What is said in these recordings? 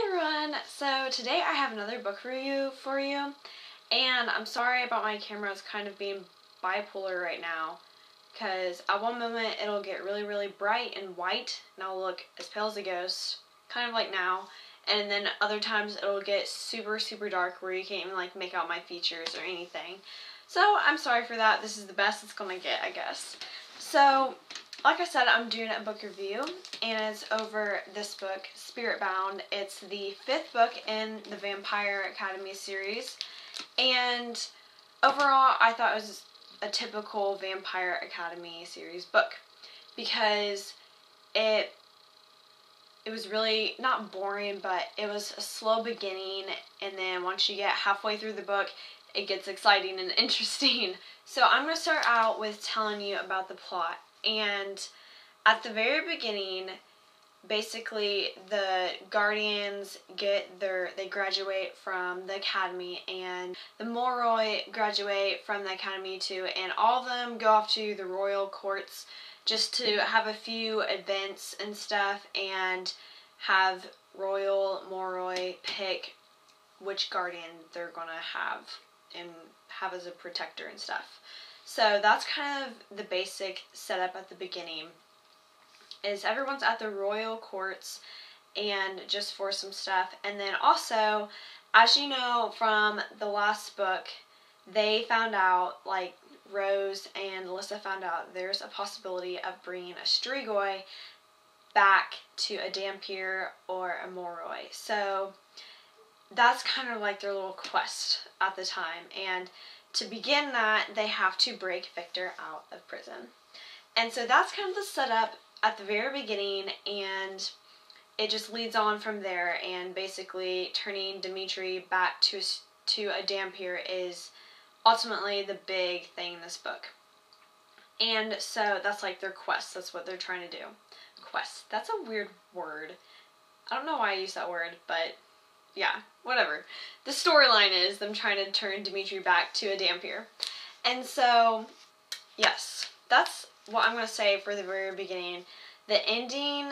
everyone! So today I have another book review for you, and I'm sorry about my camera. It's kind of being bipolar right now, because at one moment it'll get really bright and white, and I'll look as pale as a ghost, kind of like now, and then other times it'll get super dark where you can't even like make out my features or anything. So I'm sorry for that. This is the best it's gonna get, I guess. So like I said, I'm doing a book review, and it's over this book, Spiritbound. It's the 5th book in the Vampire Academy series, and overall I thought it was a typical Vampire Academy series book, because it was really not boring, but it was a slow beginning, and then once you get halfway through the book, it gets exciting and interesting. So I'm going to start out with telling you about the plot. And at the very beginning, basically the Guardians they graduate from the academy, and the Moroi graduate from the academy too, and all of them go off to the royal courts just to have a few events and stuff, and have Royal Moroi pick which guardian they're gonna have and have as a protector and stuff. So that's kind of the basic setup at the beginning, is everyone's at the royal courts and just for some stuff. And then also, as you know from the last book, they found out, like Rose and Alyssa found out, there's a possibility of bringing a Strigoi back to a Dhampir or a Moroi. So that's kind of like their little quest at the time, and to begin that, they have to break Victor out of prison. And so that's kind of the setup at the very beginning, and it just leads on from there, and basically turning Dimitri back to a Dhampir is ultimately the big thing in this book. And so that's like their quest. That's what they're trying to do. Quest. That's a weird word. I don't know why I use that word, but yeah, whatever. The storyline is them trying to turn Dimitri back to a Dhampir. And so, yes, that's what I'm going to say for the very beginning. The ending,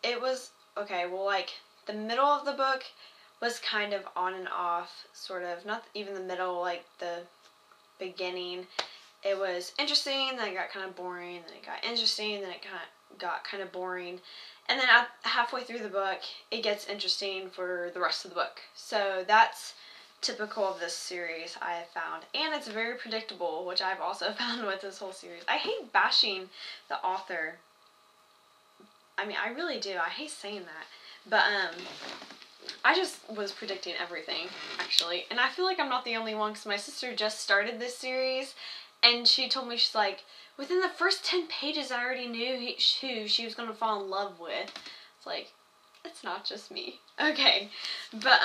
it was, okay, well, like, the middle of the book was kind of on and off, sort of. Not even the middle, like the beginning. It was interesting, then it got kind of boring, then it got interesting, then it got kind of boring. And then halfway through the book, it gets interesting for the rest of the book. So that's typical of this series, I have found. And it's very predictable, which I've also found with this whole series. I hate bashing the author. I mean, I really do. I hate saying that. But, I just was predicting everything, actually. And I feel like I'm not the only one, because my sister just started this series, and she told me, she's like, within the first 10 pages, I already knew who she was going to fall in love with. It's like, it's not just me. Okay. But,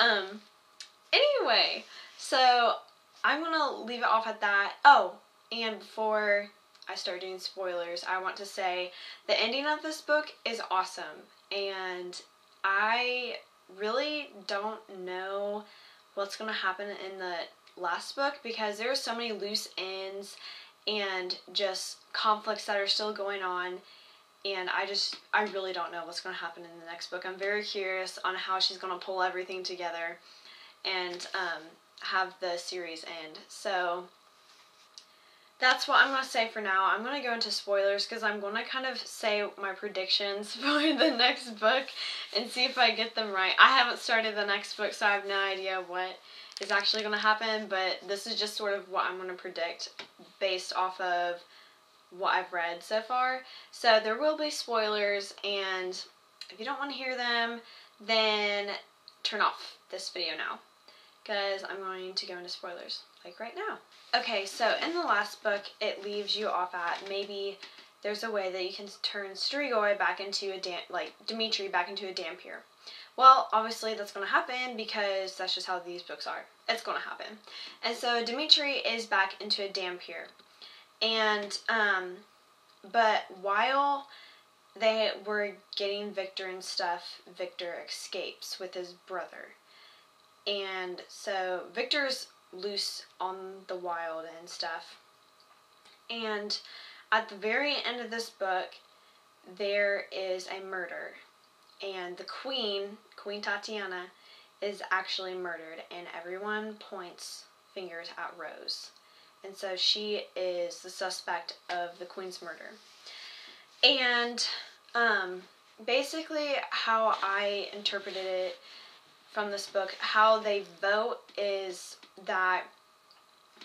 anyway, so I'm going to leave it off at that. Oh, and before I start doing spoilers, I want to say the ending of this book is awesome. And I really don't know what's going to happen in the last book, because there are so many loose ends and just conflicts that are still going on, and I really don't know what's going to happen in the next book. I'm very curious on how she's going to pull everything together and have the series end. So that's what I'm going to say for now. I'm going to go into spoilers, because I'm going to kind of say my predictions for the next book and see if I get them right. I haven't started the next book, so I have no idea what is actually going to happen, but this is just sort of what I'm going to predict based off of what I've read so far. So there will be spoilers, and if you don't want to hear them, then turn off this video now, because I'm going to go into spoilers, like right now. Okay, so in the last book, it leaves you off at maybe there's a way that you can turn Strigoi back into Dimitri back into a Dhampir. Well, obviously that's going to happen, because that's just how these books are. It's going to happen. And so Dimitri is back into a Dhampir. And, but while they were getting Victor and stuff, Victor escapes with his brother. And so Victor's loose on the wild and stuff. And at the very end of this book, there is a murder. and the Queen Tatiana, is actually murdered, and everyone points fingers at Rose. And so she is the suspect of the Queen's murder. And basically how I interpreted it from this book, how they vote is that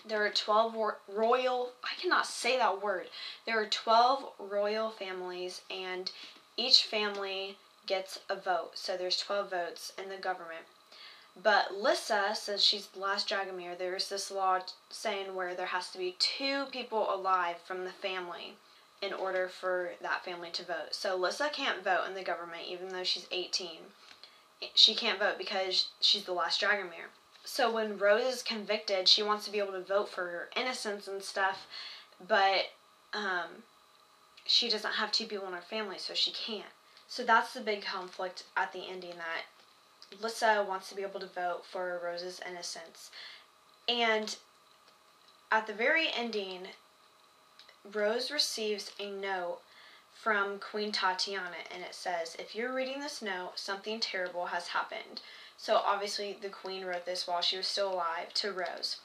there are 12 royal, I cannot say that word. There are 12 royal families, and each family gets a vote. So there's 12 votes in the government. But Lissa, since she's the last Dragomir, there's this law saying where there has to be 2 people alive from the family in order for that family to vote. So Lissa can't vote in the government even though she's 18. She can't vote because she's the last Dragomir. So when Rose is convicted, she wants to be able to vote for her innocence and stuff, but she doesn't have 2 people in her family, so she can't. So that's the big conflict at the ending, that Lissa wants to be able to vote for Rose's innocence. And at the very ending, Rose receives a note from Queen Tatiana, and it says, if you're reading this note, something terrible has happened. So obviously the Queen wrote this while she was still alive to Rose.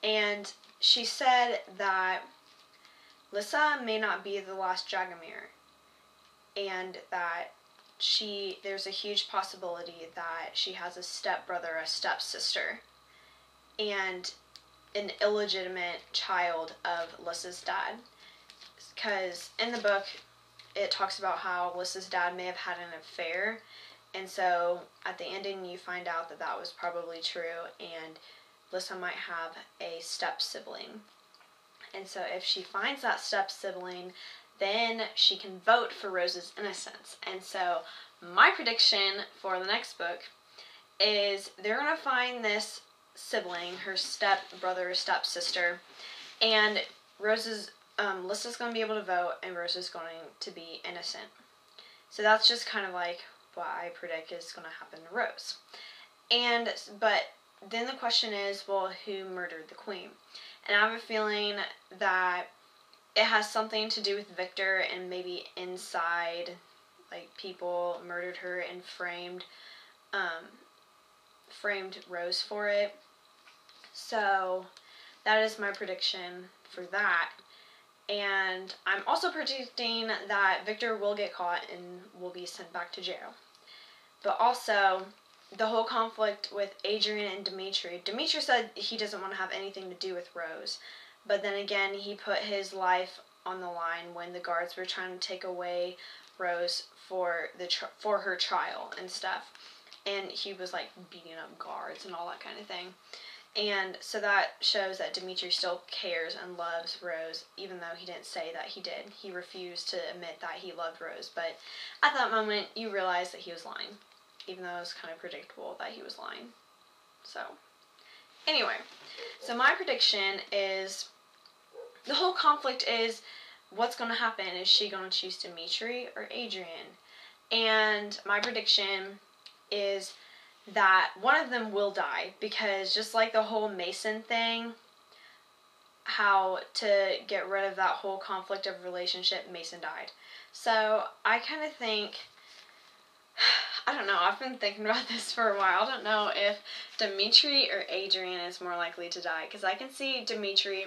And she said that Lissa may not be the last Dragomir, and that there's a huge possibility that she has a stepbrother, a stepsister, and an illegitimate child of Lissa's dad. Because in the book, it talks about how Lissa's dad may have had an affair, and so at the ending you find out that that was probably true, and Lissa might have a step-sibling. And so if she finds that step-sibling, then she can vote for Rose's innocence. And so my prediction for the next book is they're going to find this sibling, her step-brother or step-sister, and Lissa's going to be able to vote, and Rose is going to be innocent. So that's just kind of like what I predict is going to happen to Rose. But then the question is, well, who murdered the Queen? And I have a feeling that it has something to do with Victor, and maybe inside, like, people murdered her and framed Rose for it. So that is my prediction for that. And I'm also predicting that Victor will get caught and will be sent back to jail. But also, the whole conflict with Adrian and Dimitri. Dimitri said he doesn't want to have anything to do with Rose. But then again, he put his life on the line when the guards were trying to take away Rose for her trial and stuff. And he was like beating up guards and all that kind of thing. And so that shows that Dimitri still cares and loves Rose, even though he didn't say that he did. He refused to admit that he loved Rose, but at that moment you realize that he was lying, even though it was kind of predictable that he was lying. So anyway, so my prediction is the whole conflict is what's going to happen. Is she going to choose Dimitri or Adrian? And my prediction is that one of them will die, because just like the whole Mason thing, how to get rid of that whole conflict of relationship, Mason died. So I kind of think, I don't know, I've been thinking about this for a while. I don't know if Dimitri or Adrian is more likely to die, because I can see Dimitri,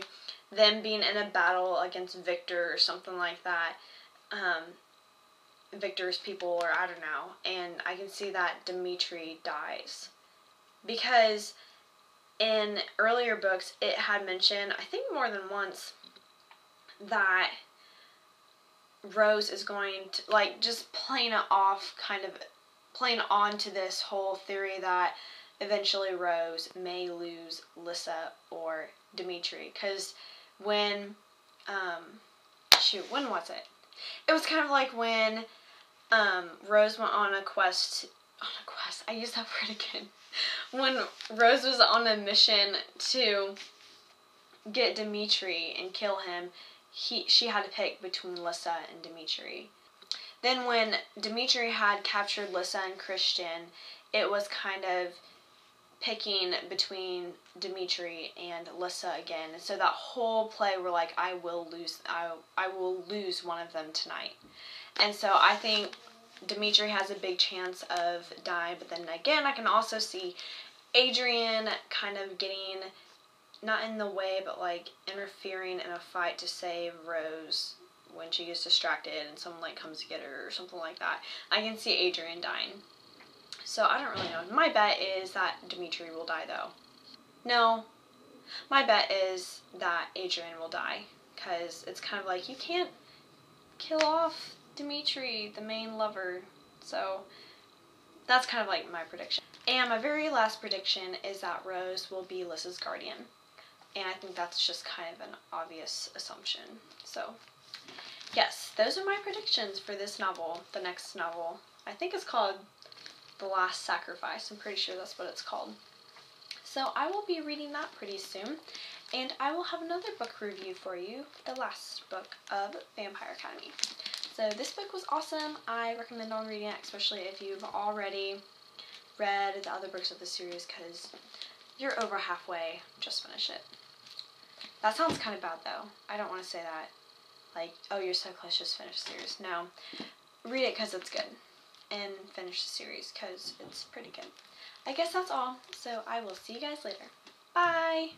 them being in a battle against Victor or something like that, Victor's people, or I don't know, and I can see that Dimitri dies. Because in earlier books, it had mentioned, I think more than once, that Rose is going to, like, just playing it off, kind of playing on to this whole theory that eventually Rose may lose Lissa or Dimitri. Because when, when was it? It was kind of like when Rose went on a quest, I used that word again. When Rose was on a mission to get Dimitri and kill him, she had to pick between Lissa and Dimitri. Then when Dimitri had captured Lissa and Christian, it was kind of picking between Dimitri and Lissa again. And so that whole play were like, I will lose one of them tonight. And so I think Dimitri has a big chance of dying, but then again, I can also see Adrian kind of getting, not in the way, but like interfering in a fight to save Rose when she gets distracted and someone like comes to get her or something like that. I can see Adrian dying. So I don't really know. My bet is that Dimitri will die though. No, my bet is that Adrian will die, because it's kind of like you can't kill off Dimitri, the main lover. So that's kind of like my prediction. And my very last prediction is that Rose will be Lys's guardian. And I think that's just kind of an obvious assumption. So yes, those are my predictions for this novel. The next novel, I think it's called The Last Sacrifice. I'm pretty sure that's what it's called. So I will be reading that pretty soon. And I will have another book review for you, the last book of Vampire Academy. So this book was awesome. I recommend on reading it, especially if you've already read the other books of the series, because you're over halfway. Just finish it. That sounds kind of bad though. I don't want to say that. Like, oh, you're so close, just finish the series. No. Read it because it's good. And finish the series because it's pretty good. I guess that's all. So I will see you guys later. Bye!